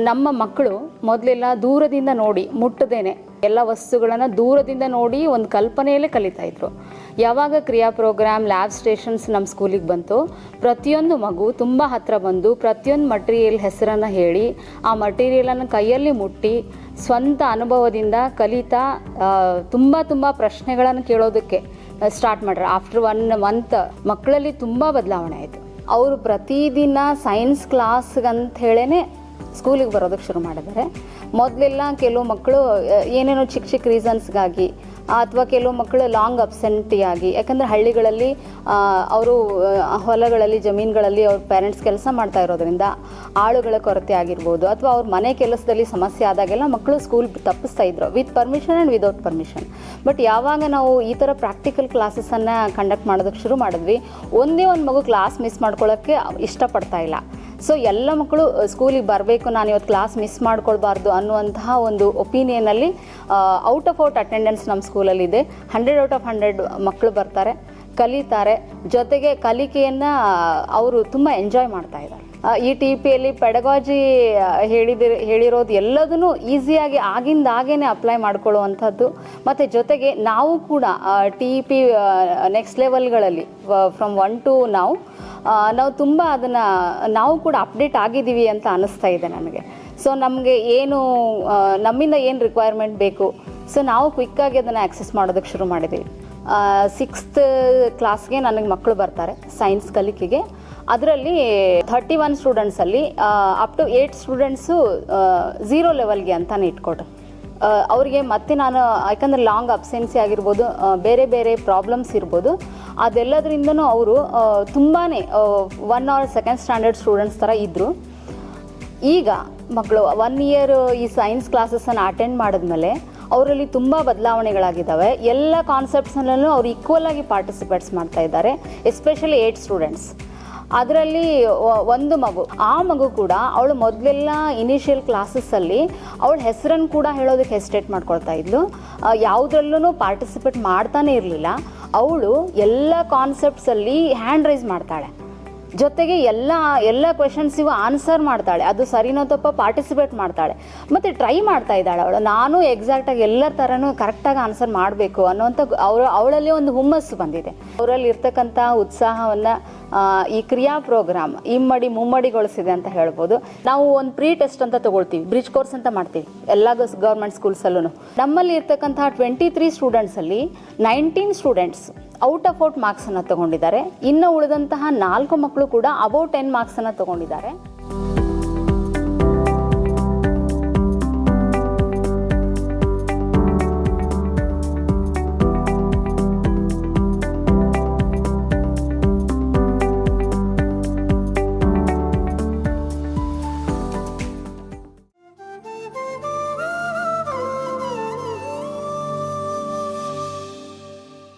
ನಮ್ಮ ಮಕ್ಕಳು ಮೊದಲೆಲ್ಲ ದೂರದಿಂದ ನೋಡಿ ಮುಟ್ಟದೇನೆ ಎಲ್ಲ ವಸ್ತುಗಳನ್ನು ದೂರದಿಂದ ನೋಡಿ ಒಂದು ಕಲ್ಪನೆಯಲ್ಲೇ ಕಲಿತಾ ಇದ್ರು. ಯಾವಾಗ ಕ್ರಿಯಾ ಪ್ರೋಗ್ರಾಮ್, ಲ್ಯಾಬ್ ಸ್ಟೇಷನ್ಸ್ ನಮ್ಮ ಸ್ಕೂಲಿಗೆ ಬಂತು, ಪ್ರತಿಯೊಂದು ಮಗು ತುಂಬ ಹತ್ತಿರ ಬಂದು ಪ್ರತಿಯೊಂದು ಮಟೀರಿಯಲ್ ಹೆಸರನ್ನು ಹೇಳಿ ಆ ಮಟೀರಿಯಲನ್ನು ಕೈಯಲ್ಲಿ ಮುಟ್ಟಿ ಸ್ವಂತ ಅನುಭವದಿಂದ ಕಲಿತಾ ತುಂಬ ಪ್ರಶ್ನೆಗಳನ್ನು ಕೇಳೋದಕ್ಕೆ ಸ್ಟಾರ್ಟ್ ಮಾಡ್ರೆ. ಆಫ್ಟರ್ 1 ಮಂತ್ ಮಕ್ಕಳಲ್ಲಿ ತುಂಬ ಬದಲಾವಣೆ ಆಯಿತು. ಅವರು ಪ್ರತಿದಿನ ಸೈನ್ಸ್ ಕ್ಲಾಸ್ಗಂತ ಹೇಳೇ ಸ್ಕೂಲಿಗೆ ಬರೋದಕ್ಕೆ ಶುರು ಮಾಡಿದ್ದಾರೆ. ಮೊದಲೆಲ್ಲ ಕೆಲವು ಮಕ್ಕಳು ಏನೇನೋ ಚಿಕ್ಕ ರೀಸನ್ಸ್ಗಾಗಿ ಅಥವಾ ಕೆಲವು ಮಕ್ಕಳು ಲಾಂಗ್ ಅಬ್ಸೆಂಟಿಯಾಗಿ, ಯಾಕಂದರೆ ಹಳ್ಳಿಗಳಲ್ಲಿ ಅವರು ಹೊಲಗಳಲ್ಲಿ ಜಮೀನುಗಳಲ್ಲಿ ಅವ್ರ ಪೇರೆಂಟ್ಸ್ ಕೆಲಸ ಮಾಡ್ತಾ ಇರೋದ್ರಿಂದ ಆಳುಗಳ ಕೊರತೆ ಆಗಿರ್ಬೋದು, ಅಥವಾ ಅವ್ರ ಮನೆ ಕೆಲಸದಲ್ಲಿ ಸಮಸ್ಯೆ ಆದಾಗೆಲ್ಲ ಮಕ್ಕಳು ಸ್ಕೂಲ್ ತಪ್ಪಿಸ್ತಾ ಇದ್ರು, with permission and without permission. But ಯಾವಾಗ ನಾವು ಈ ಥರ ಪ್ರಾಕ್ಟಿಕಲ್ ಕ್ಲಾಸಸ್ಸನ್ನು ಕಂಡಕ್ಟ್ ಮಾಡೋದಕ್ಕೆ ಶುರು ಮಾಡಿದ್ವಿ, ಒಂದೇ ಒಂದು ಮಗು ಕ್ಲಾಸ್ ಮಿಸ್ ಮಾಡ್ಕೊಳ್ಳೋಕ್ಕೆ ಇಷ್ಟಪಡ್ತಾ ಇಲ್ಲ. ಸೊ ಎಲ್ಲ ಮಕ್ಕಳು ಸ್ಕೂಲಿಗೆ ಬರಬೇಕು, ನಾನು ಇವತ್ತು ಕ್ಲಾಸ್ ಮಿಸ್ ಮಾಡ್ಕೊಳ್ಬಾರ್ದು ಅನ್ನುವಂತಹ ಒಂದು ಒಪಿನಿಯನಲ್ಲಿ ಔಟ್ ಆಫ್ ಅಟೆಂಡೆನ್ಸ್ ನಮ್ಮ ಸ್ಕೂಲಲ್ಲಿದೆ. 100 ಔಟ್ ಆಫ್ 100 ಮಕ್ಕಳು ಬರ್ತಾರೆ, ಕಲಿತಾರೆ, ಜೊತೆಗೆ ಕಲಿಕೆಯನ್ನು ಅವರು ತುಂಬ ಎಂಜಾಯ್ ಮಾಡ್ತಾ ಇದ್ದಾರೆ. ಈ TPಯಲ್ಲಿ ಪೆಡಗಾಜಿ ಹೇಳಿರೋದು ಎಲ್ಲದನ್ನು ಈಸಿಯಾಗಿ ಆಗಿಂದಾಗೇ ಅಪ್ಲೈ ಮಾಡ್ಕೊಳ್ಳುವಂಥದ್ದು. ಮತ್ತು ಜೊತೆಗೆ ನಾವು ಕೂಡ TP ನೆಕ್ಸ್ಟ್ ಲೆವೆಲ್ಗಳಲ್ಲಿ ಫ್ರಮ್ 1 to ನಾವು ತುಂಬ ಅದನ್ನು ನಾವು ಕೂಡ ಅಪ್ಡೇಟ್ ಆಗಿದ್ದೀವಿ ಅಂತ ಅನ್ನಿಸ್ತಾ ಇದೆ ನನಗೆ. ಸೊ ನಮಗೆ ನಮ್ಮಿಂದ ಏನು ರಿಕ್ವೈರ್ಮೆಂಟ್ ಬೇಕು, ಸೊ ನಾವು ಕ್ವಿಕ್ಕಾಗಿ ಅದನ್ನು ಆ್ಯಕ್ಸೆಸ್ ಮಾಡೋದಕ್ಕೆ ಶುರು ಮಾಡಿದ್ದೀವಿ. 6th ಕ್ಲಾಸ್ಗೆ ನನಗೆ ಮಕ್ಕಳು ಬರ್ತಾರೆ ಸೈನ್ಸ್ ಕಲಿಕೆಗೆ. ಅದರಲ್ಲಿ 31 ಸ್ಟೂಡೆಂಟ್ಸಲ್ಲಿ ಅಪ್ ಟು 8 ಸ್ಟೂಡೆಂಟ್ಸು 0 ಲೆವೆಲ್ಗೆ ಅಂತಲೇ ಇಟ್ಕೊಟ್ರು. ಅವರಿಗೆ ಮತ್ತೆ ನಾನು, ಯಾಕಂದರೆ ಲಾಂಗ್ ಅಬ್ಸೆನ್ಸಿ ಆಗಿರ್ಬೋದು, ಬೇರೆ ಬೇರೆ ಪ್ರಾಬ್ಲಮ್ಸ್ ಇರ್ಬೋದು, ಅದೆಲ್ಲದರಿಂದನೂ ಅವರು ತುಂಬಾ 1 or 2nd ಸ್ಟ್ಯಾಂಡರ್ಡ್ ಸ್ಟೂಡೆಂಟ್ಸ್ ಥರ ಇದ್ದರು. ಈಗ ಮಕ್ಕಳು 1 ಇಯರ್ ಈ ಸೈನ್ಸ್ ಕ್ಲಾಸಸ್ಸನ್ನು ಅಟೆಂಡ್ ಮಾಡಿದ್ಮೇಲೆ ಅವರಲ್ಲಿ ತುಂಬ ಬದಲಾವಣೆಗಳಾಗಿದ್ದಾವೆ. ಎಲ್ಲ ಕಾನ್ಸೆಪ್ಟ್ಸ್ನಲ್ಲೂ ಅವ್ರು ಈಕ್ವಲಾಗಿ ಪಾರ್ಟಿಸಿಪೇಟ್ಸ್ ಮಾಡ್ತಾ ಇದ್ದಾರೆ, ಎಸ್ಪೆಷಲಿ 8 ಸ್ಟೂಡೆಂಟ್ಸ್. ಅದರಲ್ಲಿ ಒಂದು ಮಗು ಕೂಡ ಅವಳು ಮೊದಲೆಲ್ಲ ಇನಿಷಿಯಲ್ ಕ್ಲಾಸಸ್ಸಲ್ಲಿ ಅವಳ ಹೆಸರನ್ನು ಕೂಡ ಹೇಳೋದಕ್ಕೆ ಹೆಸಿಟೇಟ್ ಮಾಡ್ಕೊಳ್ತಾ ಇದ್ಲು, ಯಾವುದ್ರಲ್ಲೂ ಪಾರ್ಟಿಸಿಪೇಟ್ ಮಾಡ್ತಾನೆ ಇರಲಿಲ್ಲ. ಅವಳು ಎಲ್ಲ ಕಾನ್ಸೆಪ್ಟ್ಸಲ್ಲಿ ಹ್ಯಾಂಡ್ ರೈಸ್ ಮಾಡ್ತಾಳೆ, ಜೊತೆಗೆ ಎಲ್ಲ ಕ್ವೆಶನ್ಸಿಗೂ ಆನ್ಸರ್ ಮಾಡ್ತಾಳೆ, ಅದು ಸರಿನೋ ತಪ್ಪ ಪಾರ್ಟಿಸಿಪೇಟ್ ಮಾಡ್ತಾಳೆ, ಮತ್ತು ಟ್ರೈ ಮಾಡ್ತಾ ಇದ್ದಾಳೆ ಅವಳು. ನಾನು ಎಕ್ಸಾಕ್ಟಾಗಿ ಎಲ್ಲರ ಥರನೂ ಕರೆಕ್ಟಾಗಿ ಆನ್ಸರ್ ಮಾಡಬೇಕು ಅನ್ನೋಂಥ ಅವಳಲ್ಲಿ ಒಂದು ಹುಮ್ಮಸ್ಸು ಬಂದಿದೆ. ಅವರಲ್ಲಿ ಇರ್ತಕ್ಕಂಥ ಉತ್ಸಾಹವನ್ನು ಈ ಕ್ರಿಯಾ ಪ್ರೋಗ್ರಾಮ್ ಮುಮ್ಮಡಿಗೊಳಿಸಿದೆ ಅಂತ ಹೇಳ್ಬೋದು. ನಾವು ಒಂದು ಪ್ರೀ ಟೆಸ್ಟ್ ಅಂತ ತೊಗೊಳ್ತೀವಿ, ಬ್ರಿಡ್ಜ್ ಕೋರ್ಸ್ ಅಂತ ಮಾಡ್ತೀವಿ ಎಲ್ಲ ಗೌರ್ಮೆಂಟ್ ಸ್ಕೂಲ್ಸಲ್ಲೂ. ನಮ್ಮಲ್ಲಿ ಇರ್ತಕ್ಕಂಥ 23 ಸ್ಟೂಡೆಂಟ್ಸಲ್ಲಿ 19 ಸ್ಟೂಡೆಂಟ್ಸ್ ಔಟ್ ಆಫ್ ಮಾರ್ಕ್ಸನ್ನು ತೊಗೊಂಡಿದ್ದಾರೆ. ಇನ್ನು ಉಳಿದಂತಹ 4 ಮಕ್ಕಳು ಕೂಡ ಅಬೌವ್ 10 ಮಾರ್ಕ್ಸನ್ನು ತೊಗೊಂಡಿದ್ದಾರೆ.